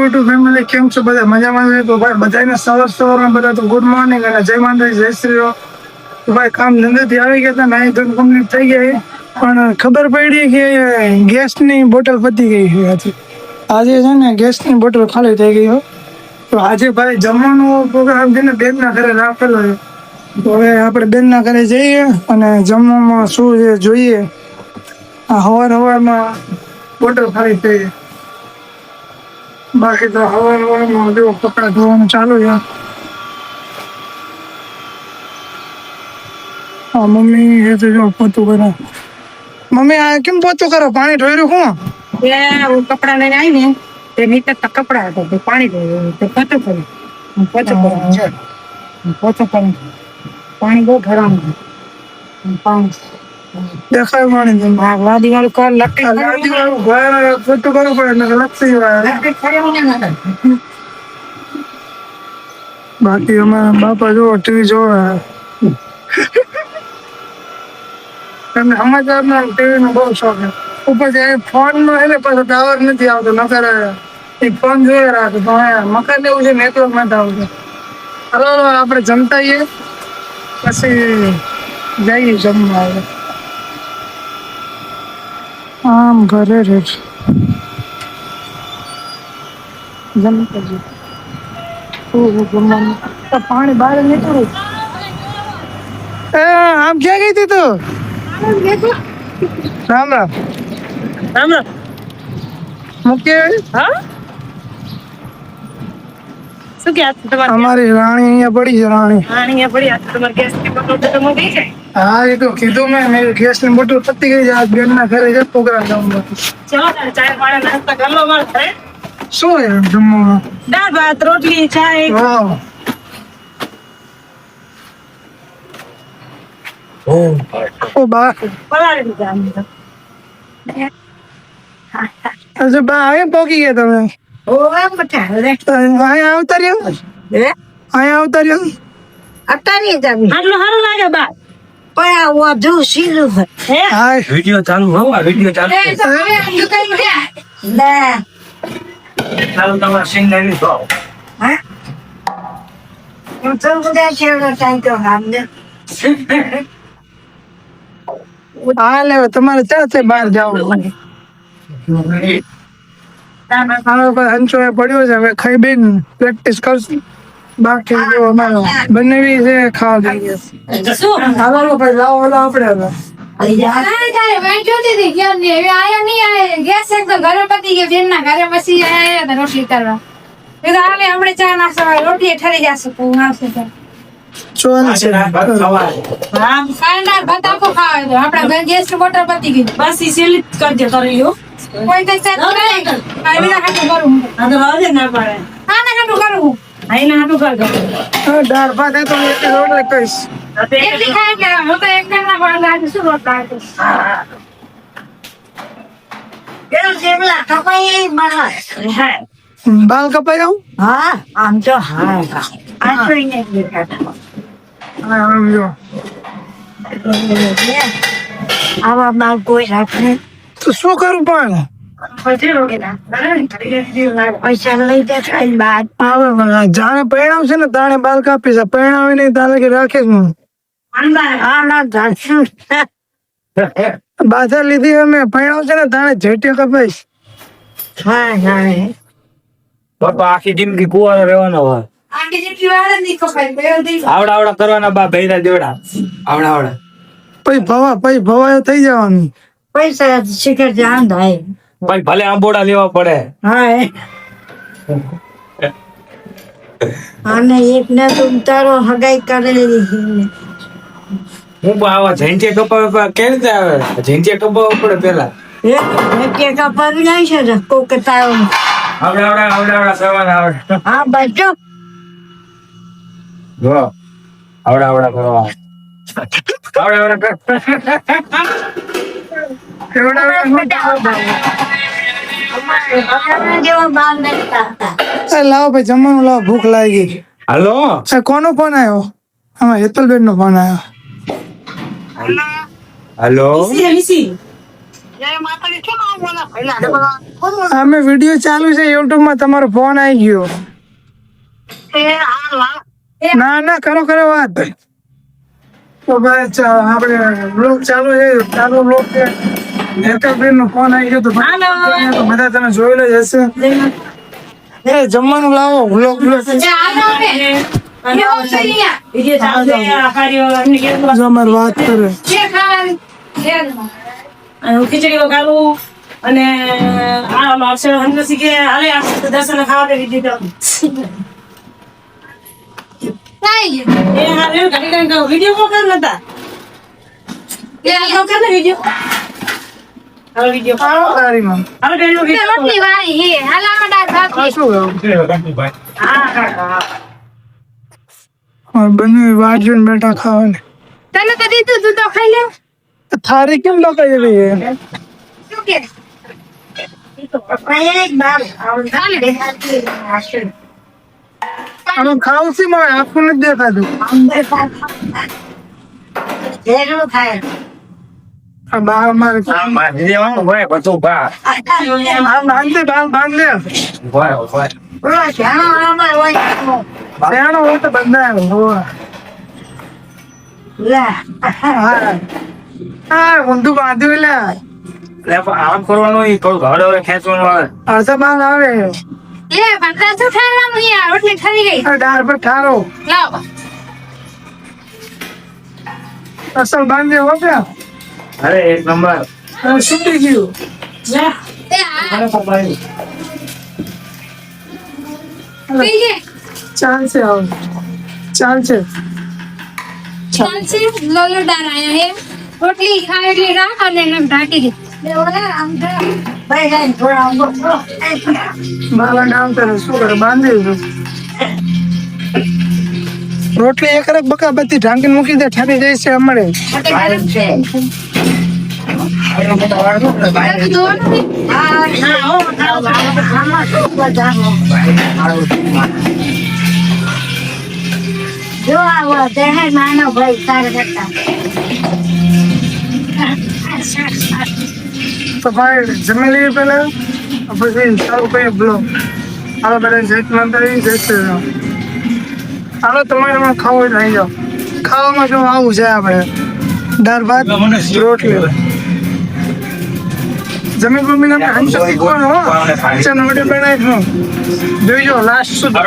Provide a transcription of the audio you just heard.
YouTube family કેમ છો બધા મજામાં છે? તો ભાઈ બધાને સવારમાં બધા તો ગુડ મોર્નિંગ અને જય માતાજી, જય શ્રી રામ. તો ભાઈ કામ ધંધેથી આવી ગયા હતા, નાઈ ધોઈને કમ્પ્લીટ થઈ ગયા, પણ ખબર પડી કે ગેસની બોટલ પતી ગઈ છે. આજે છે ને ગેસની બોટલ ખાલી થઈ ગઈ હોય. તો આજે ભાઈ જમવાનો પ્રોગ્રામ છે ને બેનના ઘરે રાખેલો છે. તો હવે આપણે બેનના ઘરે જઈએ અને જમવામાં શું છે જોઈએ. આ હવારમાં બોટલ ખાલી થઈ ગઈ. બાકી તો હવારમાં જો કપડા ધોવાનું ચાલુ છે. હા મમ્મી એ તો જો પોતું કરે. મમ્મી આ કેમ પોતું કરો? પાણી ઢોર્યું હું? હું કપડા લઈને આવી ને તે નીચે કપડા હતા, પાણી ઢોળ્યું, પોતું કર્યું, પાણી બહુ ભરવાનું દેખાય પાણી લાદી વાળું કર લટકી લાદી વાળું ઘર પોતું કરવું પડે ને લપસી વાળે. બાકી અમારા બાપા જો ટીવી જોવે. તમને સમાચારમાં ટીવી નો બહુ શોખ છે. ઉપર ફોન નો એને પાછો ટાવર નથી આવતો, નકર ફોન જોઈ રાખે. તો મકાન એવું છે, નેટવર્ક નથી આવતું. હાલો આપણે જમતા આવીએ પછી જઈએ જમવા. આવે આમ ઘરે રહે જમતા જઈએ. પાણી બહાર નીકળું. આમ ક્યાં ગઈ હતી તું? રામ રામ રામ રામ. મૂકી હા શું કે તમારે અમારી રાણી અહીંયા પડી છે. રાણી અહીંયા પડી આ તમારે ગેસ ની બોટલ તો તમે ગઈ છે. હા એ તો કીધું મેં ગેસ ની બોટલ પતી ગઈ છે. આજ બેન ના ઘરે છે પ્રોગ્રામ જમવાનો. ચલો ચાય પાણી નાસ્તા કરી લો. મારે ઘરે શું છે જમવામાં? દાળ ભાત રોટલી ચાય. વાહ ઓ બા પલાળી દીધા અમે તો. અચ્છા બા અહીંયા પહોંચી ગયા તમે? અહીંયા આવતા રહ્યો? અહીંયા આવતા રહ્યો? આટલું સારું લાગે બા. હા વિડિયો ચાલુ હો, વિડિયો ચાલુ ચાલુ તમારા સિંગ નહીં તો હા લે તમારે ક્યાં છે બહાર જવું? હંચો પડ્યો છે, હવે ખાઈ બેન પ્રેક્ટિસ કરશું. બાકી જો અમારો બનેવી છે ખાવા જઈએ. હાલો ભાઈ લાવો આપણે હવે. ચા નાસ્તા રોટલી ઠરી જશે. ચોલ છે આપડા ગેસ ની બોટલ પતી ગઈ. બસ ઈ સેલી કરજે કરી લો. કોઈ તો સેટ નહીં. આવીને હાટું કરું. આ તો રાજે ના પાડે. આને હાટું કરું. આઈને હાટું કર. દાળ ભાત તો એક રોટલી કઈશ. એટલી ખાય કે હું તો એક ના પાડે આજે શું રોટલા હતો. કેમ જેમલા કપાઈ બનાવે. હા. બાલ કપાઈ આવું? હા આમ તો હા. આ જોઈને દેખાતા. હા આમ જો આવા બાલ કોઈ રાખે તો શું કરું પણ? પૈસા લઈ દે ખાઈ બાદ. જાણે પરિણામ છે ને તાણે બાલ કાપી છે. પરિણામ નહીં તારે કે રાખે જ હું. બાધા લીધી અમે પરિણામ છે ને તાણે જેટે કપાઈશ. બાપા આખી જિંદગી કુવારો રહેવાનો હોય. આવડા કરવાના બા ભૈરા દેવડા આવડા પછી ભવાયો થઈ જવાનું. પૈસા શિખર જાન થાય. ભાઈ ભલે આંબોડા લેવા પડે. હા અને એક ને તું તારો હગાઈ કરેલી. હું આવા ઝેંચે કપાવા કેવી રીતે આવે? ઝેંચે કપાવવા પડે પેલા. કપાવી નાઈ છે કોક તારો. આવડા સવાના આવડે. હા બચ્ચો જો આવડા કરવા લાવો ભાઈ જમવાનું લાવો, ભૂખ લાગી ગઈ. હાલો કોનો ફોન આવ્યો? આમાં હેતલબેન નો ફોન આવ્યો. હાલો અમે વિડીયો ચાલુ છે યુટ્યુબ માં, તમારો ફોન આવી ગયો. ના ના, કરો વાત. તો ભાઈ આપણે બ્લોગ ચાલુ છે, ચાલુ બ્લોગ છે. નેતરબેન નો ફોન આવી ગયો તો બધા તમે જોયેલો જ હશે. એ જમવાનું લાવો, બ્લોગ અમારે વાત કરે. ખીચડી વગાડું અને આ હંદસી કે હાલે દર્શન ખાવા દે દીધો. વિડીયો કોલ કર નતા વિડીયો બંને વાત જોઈને બેઠા ખાવા ને. તને તો દીધું, તું તો ખાઈ લે. થારી કેમ ન કહી રહી? શું કે અમે ખાવું છે, મારે આખું નથી દેખાતું. આ બા મારે બધું બા બાંધ લે. શેનો હોય તો બંધાયો. હા, ઊંધું બાંધ્યું. આમ કરવાનું થોડું ઘર હવે ખેંચવાનું આવે. અડધા બાંધ આવે. રોટલી ખરી ગઈ. ડાળ પર ઠારો લાવ અસલ બાંધે હો કે અરે એક નંબર છૂટી ગયું. ચાલશે હવે, ચાલશે. રોટલી ખાય એટલે રાખ અને એમ ઢાંકી દે. બાબા નામ કરે શું કરે? બાંધી દીધું. રોટલી એક રક બકા બધી ઢાંકીને મૂકી દે, ઠારી જાય છે અમારે. જો આવો દહેજ માનો ભાઈ તારે કરતા. તો ભાઈ જમી લઈએ પેલા, પછી સારું કઈ બ્લોગ. હાલો બધા જય મંદિર, જય શ્રી રામ. હાલો તમારે પણ ખાવું હોય તો આવી જાઓ. ખાવામાં જો આવું છે આપણે દાળ ભાત રોટલી. જમીન બમીન આપણે હંસો શીખવાનું હો. ચાલો મોટી બનાવી જોઈજો લાસ્ટ સુધી.